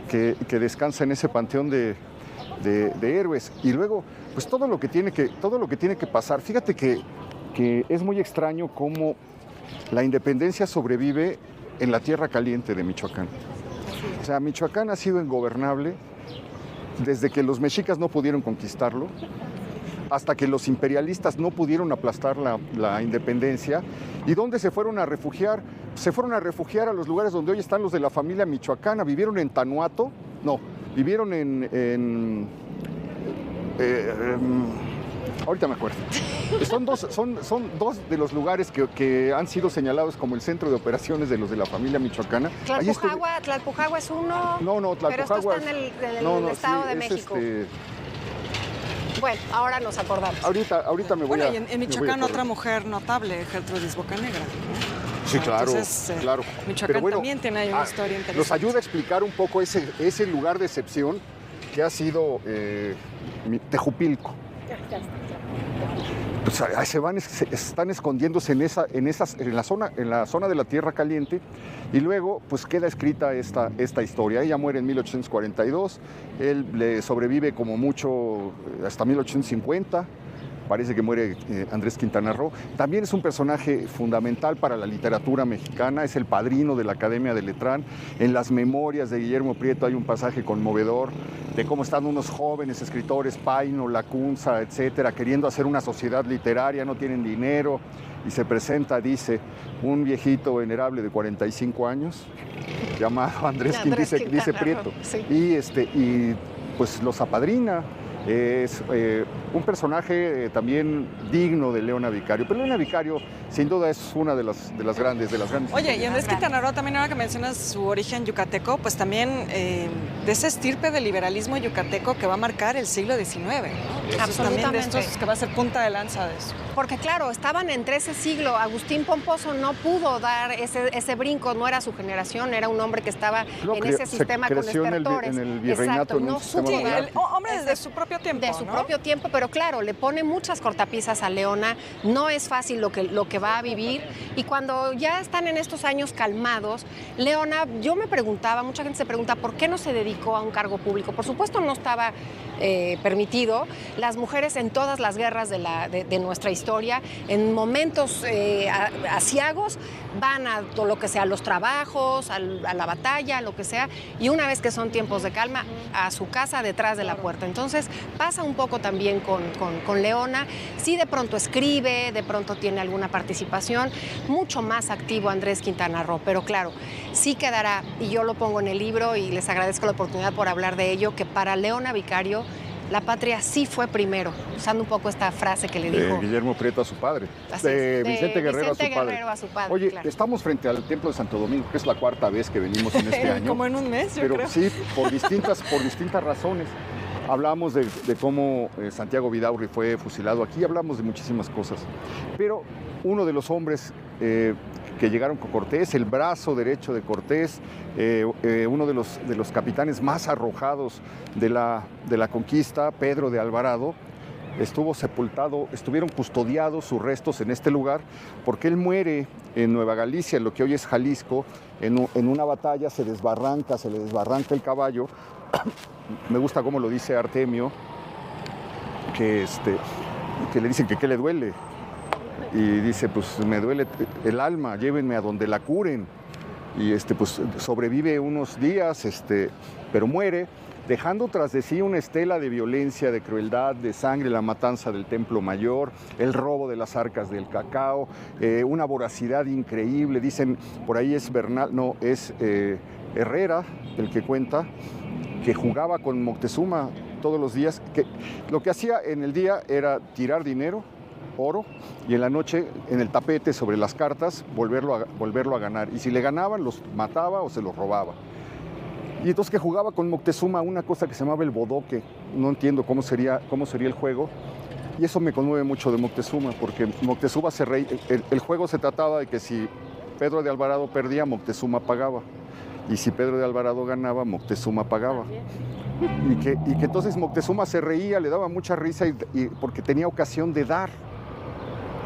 que descansa en ese panteón de héroes. Y luego, pues todo lo que tiene que pasar. Fíjate que es muy extraño cómo la independencia sobrevive en la tierra caliente de Michoacán. O sea, Michoacán ha sido ingobernable desde que los mexicas no pudieron conquistarlo, hasta que los imperialistas no pudieron aplastar la independencia. ¿Y dónde se fueron a refugiar? Se fueron a refugiar a los lugares donde hoy están los de la familia michoacana. Vivieron en Tanuato, vivieron ahorita me acuerdo. Son dos de los lugares que han sido señalados como el centro de operaciones de los de la familia michoacana. Tlalpujagua es uno. No, Tlalpujagua. Pero esto está en el Estado de México. Bueno, ahora nos acordamos. Ahorita me voy a... Bueno, y en Michoacán otra mujer notable, Gertrudis Bocanegra, ¿no? Sí, claro, Entonces, claro. Michoacán también tiene ahí una historia interesante. Nos ayuda a explicar un poco ese lugar de excepción que ha sido Tejupilco. Pues están escondiéndose en la zona de la Tierra Caliente, y luego pues queda escrita esta historia. Ella muere en 1842, él le sobrevive como mucho hasta 1850. Parece que muere Andrés Quintana Roo. También es un personaje fundamental para la literatura mexicana, es el padrino de la Academia de Letrán. En las memorias de Guillermo Prieto hay un pasaje conmovedor de cómo están unos jóvenes escritores, Paino, Lacunza, etcétera, queriendo hacer una sociedad literaria, no tienen dinero, y se presenta, dice, un viejito venerable de 45 años, llamado Andrés dice Prieto, sí. Y pues los apadrina. Es un personaje también digno de Leona Vicario. Pero Leona Vicario, sin duda, es una de las grandes. Oye, y Andrés Quintana Roo, también ahora que mencionas su origen yucateco, pues también de esa estirpe del liberalismo yucateco que va a marcar el siglo XIX, ¿no? Absolutamente. También de estos que va a ser punta de lanza de eso. Porque claro, estaban entre ese siglo. Agustín Pomposo no pudo dar ese brinco, no era su generación, era un hombre que estaba en ese sistema con estertores. En el virreinato. Exacto, no supo el hombre desde su propio tiempo, de su propio tiempo, pero claro, le pone muchas cortapisas a Leona, no es fácil lo que va a vivir, y cuando ya están en estos años calmados, Leona, yo me preguntaba, mucha gente se pregunta, ¿por qué no se dedicó a un cargo público? Por supuesto no estaba permitido. Las mujeres en todas las guerras de nuestra historia, en momentos aciagos, van a todo lo que sea, los trabajos, a la batalla, lo que sea, y una vez que son tiempos de calma, a su casa detrás de la puerta. Entonces pasa un poco también con Leona. Sí, de pronto escribe, de pronto tiene alguna participación, mucho más activo Andrés Quintana Roo, pero claro, sí quedará, y yo lo pongo en el libro y les agradezco la oportunidad por hablar de ello, que para Leona Vicario la patria sí fue primero, usando un poco esta frase que le dijo Guillermo Prieto a su padre, Vicente Guerrero a su padre. Oye, claro. Estamos frente al Templo de Santo Domingo, que es la cuarta vez que venimos en este año. Como en un mes, yo creo. Pero sí, por distintas razones. Hablamos de cómo Santiago Vidaurri fue fusilado aquí, hablamos de muchísimas cosas. Pero uno de los hombres que llegaron con Cortés, el brazo derecho de Cortés, uno de los capitanes más arrojados de la conquista, Pedro de Alvarado, estuvo sepultado, estuvieron custodiados sus restos en este lugar, porque él muere en Nueva Galicia, en lo que hoy es Jalisco, en una batalla, se le desbarranca el caballo. Me gusta cómo lo dice Artemio, que le dicen que qué le duele. Y dice, pues me duele el alma, llévenme a donde la curen. Y pues sobrevive unos días, pero muere, dejando tras de sí una estela de violencia, de crueldad, de sangre, la matanza del Templo Mayor, el robo de las arcas del cacao, una voracidad increíble. Dicen, por ahí es Bernal, no, es Herrera el que cuenta, que jugaba con Moctezuma todos los días, que lo que hacía en el día era tirar dinero, oro, y en la noche en el tapete sobre las cartas volverlo a ganar, y si le ganaban los mataba o se los robaba. Y entonces que jugaba con Moctezuma una cosa que se llamaba el bodoque, no entiendo cómo sería el juego, y eso me conmueve mucho de Moctezuma, porque Moctezuma el juego se trataba de que si Pedro de Alvarado perdía, Moctezuma pagaba, y si Pedro de Alvarado ganaba, Moctezuma pagaba. Y que entonces Moctezuma se reía, le daba mucha risa porque tenía ocasión de dar.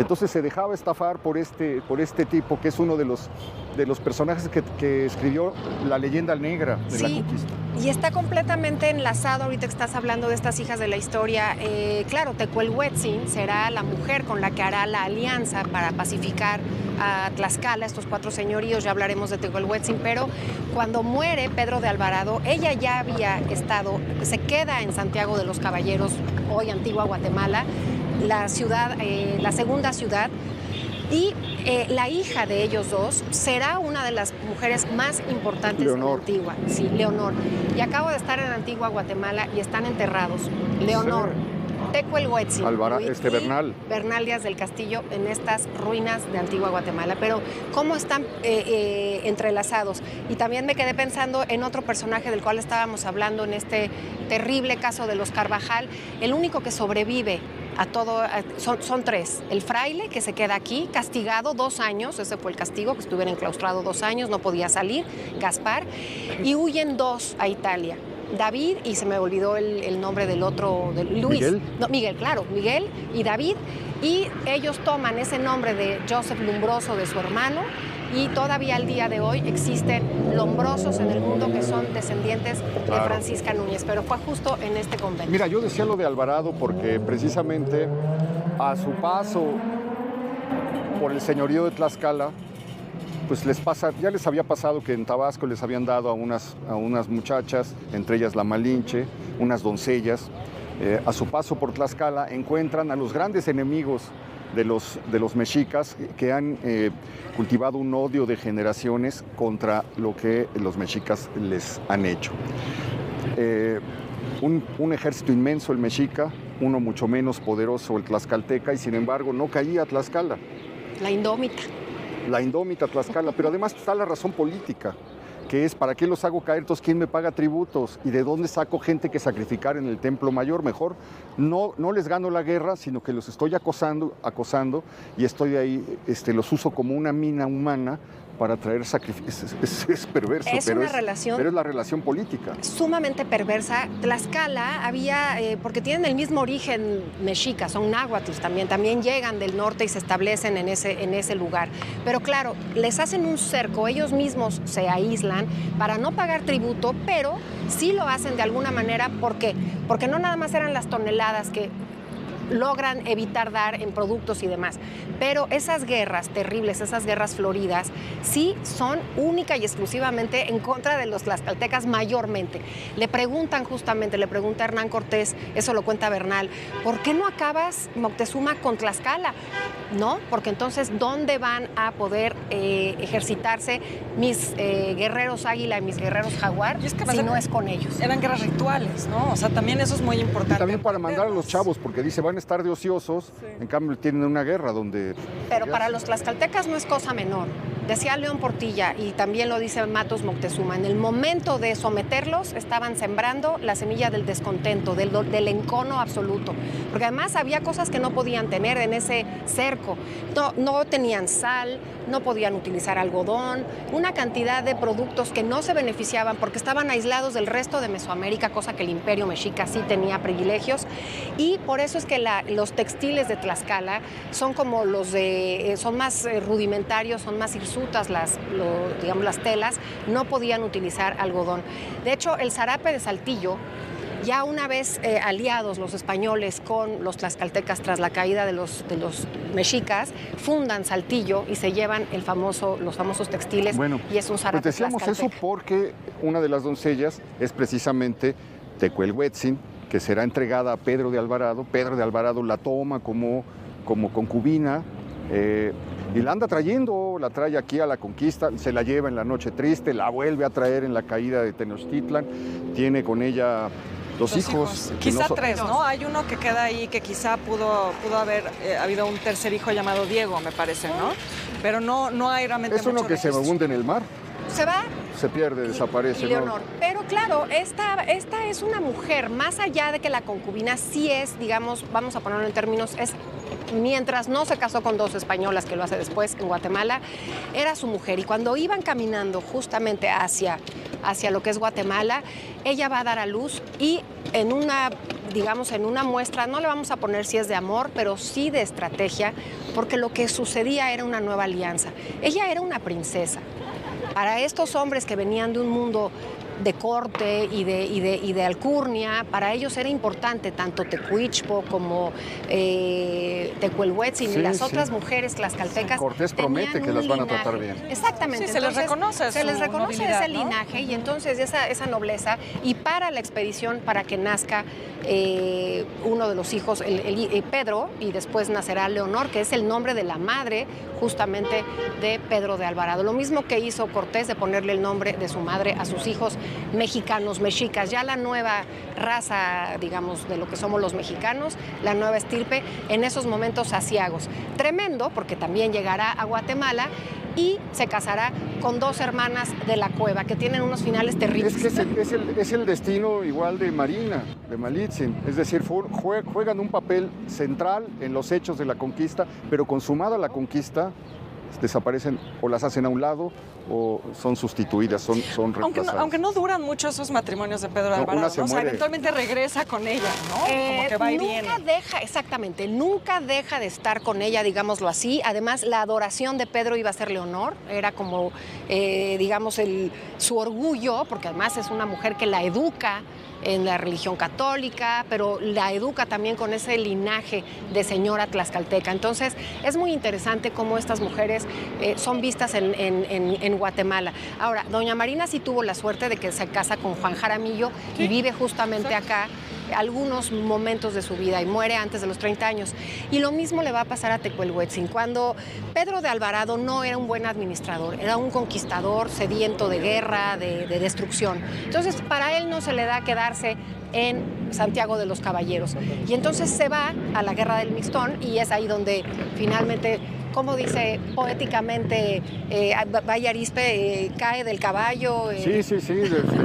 Entonces se dejaba estafar por este tipo, que es uno de los personajes que escribió la leyenda negra de la conquista. Y está completamente enlazado, ahorita que estás hablando de estas hijas de la historia. Claro, Tecuelhuetzin será la mujer con la que hará la alianza para pacificar a Tlaxcala, estos 4 señoríos, ya hablaremos de Tecuelhuetzin, pero cuando muere Pedro de Alvarado, ella ya había estado, se queda en Santiago de los Caballeros, hoy Antigua Guatemala, la ciudad, la segunda ciudad, y la hija de ellos dos será una de las mujeres más importantes en Antigua. Sí, Leonor. Y acabo de estar en Antigua Guatemala y están enterrados Leonor, Tecuelhuetzin, Bernal. Bernal Díaz del Castillo, en estas ruinas de Antigua Guatemala. Pero cómo están entrelazados. Y también me quedé pensando en otro personaje del cual estábamos hablando en este terrible caso de los Carvajal. El único que sobrevive a todo, son 3. El fraile, que se queda aquí, castigado 2 años, ese fue el castigo, que estuviera enclaustrado 2 años, no podía salir, Gaspar, y huyen 2 a Italia. David, y se me olvidó el nombre del otro, de Luis. ¿Miguel? No, Miguel, claro, Miguel y David, y ellos toman ese nombre de Joseph Lombroso, de su hermano, y todavía al día de hoy existen lombrosos en el mundo que son descendientes de Francisca Núñez, pero fue justo en este convento. Mira, yo decía lo de Alvarado porque precisamente a su paso por el señorío de Tlaxcala, pues ya les había pasado que en Tabasco les habían dado a unas muchachas, entre ellas la Malinche, unas doncellas. A su paso por Tlaxcala encuentran a los grandes enemigos de los mexicas, que han cultivado un odio de generaciones contra lo que los mexicas les han hecho. Un ejército inmenso el mexica, uno mucho menos poderoso el tlaxcalteca, y sin embargo no caía Tlaxcala. La indómita Tlaxcala, pero además está la razón política, que es ¿para qué los hago caer? Entonces, ¿quién me paga tributos? ¿Y de dónde saco gente que sacrificar en el templo mayor? Mejor no les gano la guerra, sino que los estoy acosando y estoy ahí, los uso como una mina humana para traer sacrificios. Es perverso, pero es la relación política. Sumamente perversa. Tlaxcala había, porque tienen el mismo origen mexica, son náhuatl también llegan del norte y se establecen en ese lugar. Pero claro, les hacen un cerco, ellos mismos se aíslan para no pagar tributo, pero sí lo hacen de alguna manera. ¿Por qué? Porque no nada más eran las toneladas que logran evitar dar en productos y demás. Pero esas guerras terribles, esas guerras floridas, sí son única y exclusivamente en contra de los tlaxcaltecas mayormente. Le pregunta Hernán Cortés, eso lo cuenta Bernal, ¿por qué no acabas, Moctezuma, con Tlaxcala? ¿No? Porque entonces, ¿dónde van a poder ejercitarse mis guerreros águila y mis guerreros jaguar si no es con ellos? Eran guerras rituales, ¿no? O sea, también eso es muy importante. Y también para mandar a los chavos, porque dice, van a estar de ociosos, en cambio tienen una guerra donde... Pero para los tlaxcaltecas no es cosa menor. Decía León Portilla, y también lo dice Matos Moctezuma, en el momento de someterlos estaban sembrando la semilla del descontento, del encono absoluto. Porque además había cosas que no podían tener en ese cerco. No tenían sal, no podían utilizar algodón, una cantidad de productos que no se beneficiaban porque estaban aislados del resto de Mesoamérica, cosa que el Imperio Mexica sí tenía privilegios. Y por eso es que los textiles de Tlaxcala son como son más rudimentarios, son más hirsutas las telas, no podían utilizar algodón. De hecho, el zarape de Saltillo, ya una vez aliados los españoles con los tlaxcaltecas tras la caída de los mexicas, fundan Saltillo y se llevan los famosos textiles, y es un zarape pues decíamos tlaxcalteca. Eso porque una de las doncellas es precisamente Tecuelhuetzin, que será entregada a Pedro de Alvarado. Pedro de Alvarado la toma como concubina y la anda trayendo, la trae aquí a la conquista, se la lleva en la noche triste, la vuelve a traer en la caída de Tenochtitlan, tiene con ella dos hijos. Quizá 3, ¿no? Hay uno que queda ahí que quizá pudo haber habido un tercer hijo llamado Diego, me parece, ¿no? Pero no hay realmente es uno que registro. Se hunde en el mar. Se va. Se pierde, desaparece. Leonor. ¿No? Pero claro, esta es una mujer, más allá de que la concubina sí es, digamos, vamos a ponerlo en términos, es mientras no se casó con 2 españolas, que lo hace después en Guatemala, era su mujer. Y cuando iban caminando justamente hacia lo que es Guatemala, ella va a dar a luz y en una digamos, en una muestra, no le vamos a poner si es de amor, pero sí de estrategia, porque lo que sucedía era una nueva alianza. Ella era una princesa. Para estos hombres que venían de un mundo de corte y de alcurnia, para ellos era importante tanto Tecuichpo como Tecuelhuetzin y las otras mujeres tlaxcaltecas. Cortés promete que las van a tratar bien. Exactamente. Sí, entonces, se les reconoce ese linaje, y entonces esa nobleza, y para la expedición, para que nazca uno de los hijos, Pedro, y después nacerá Leonor, que es el nombre de la madre justamente de Pedro de Alvarado. Lo mismo que hizo Cortés de ponerle el nombre de su madre a sus hijos mexicanos, mexicas, ya la nueva raza, digamos, de lo que somos los mexicanos, la nueva estirpe, en esos momentos aciagos. Tremendo, porque también llegará a Guatemala y se casará con dos hermanas de la cueva, que tienen unos finales terribles. Es que es el destino igual de Marina, de Malitzin. Es decir, juegan un papel central en los hechos de la conquista, pero consumada la conquista, desaparecen o las hacen a un lado o son sustituidas, son reemplazadas. Aunque no duran mucho esos matrimonios de Pedro de Alvarado, ¿no? O sea, eventualmente regresa con ella, ¿no? Como que va y viene. Exactamente, nunca deja de estar con ella, digámoslo así. Además, la adoración de Pedro iba a ser Leonor, era como, digamos, su orgullo, porque además es una mujer que la educa en la religión católica, pero la educa también con ese linaje de señora tlaxcalteca. Entonces, es muy interesante cómo estas mujeres son vistas en Guatemala. Ahora, doña Marina sí tuvo la suerte de que se casa con Juan Jaramillo y vive justamente acá algunos momentos de su vida y muere antes de los 30 años. Y lo mismo le va a pasar a Tecuelhuetzin. Cuando Pedro de Alvarado no era un buen administrador, era un conquistador sediento de guerra, de destrucción. Entonces, para él no se le da quedarse en Santiago de los Caballeros. Y entonces se va a la Guerra del Mixtón y es ahí donde finalmente, como dice poéticamente Valle Arizpe, cae del caballo. Sí,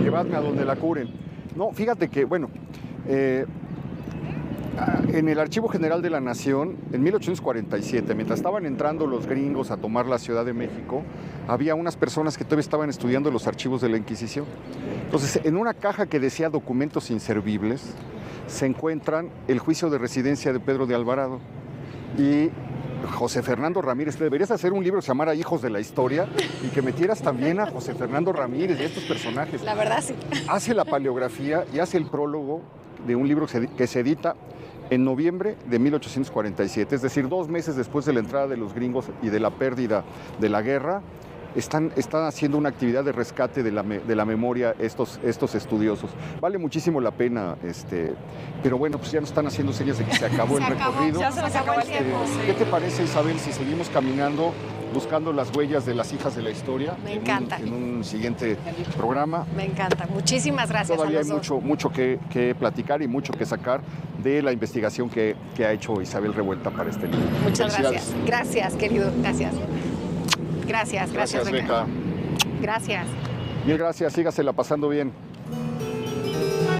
llevadme a donde la curen. No, fíjate que, bueno, en el Archivo General de la Nación, en 1847, mientras estaban entrando los gringos a tomar la Ciudad de México, había unas personas que todavía estaban estudiando los archivos de la Inquisición. Entonces, en una caja que decía documentos inservibles, se encuentran el juicio de residencia de Pedro de Alvarado y José Fernando Ramírez. Deberías hacer un libro que se llamara Hijos de la Historia y que metieras también a José Fernando Ramírez y a estos personajes. La verdad, sí. Hace la paleografía y hace el prólogo de un libro que se edita en noviembre de 1847, es decir, 2 meses después de la entrada de los gringos y de la pérdida de la guerra. Están haciendo una actividad de rescate de la memoria estos estudiosos. Vale muchísimo la pena, pero bueno, pues ya nos están haciendo señas de que se acabó el recorrido. Ya se nos acabó el tiempo. ¿Qué te parece, Isabel, si seguimos caminando, buscando las huellas de las hijas de la historia? Me encanta. En un siguiente programa. Me encanta. Muchísimas gracias. Todavía a los hay mucho que platicar y mucho que sacar de la investigación que ha hecho Isabel Revuelta para este libro. Muchas gracias. Gracias, querido. Gracias. Gracias, Beca. Gracias. Mil gracias, sígasela pasando bien.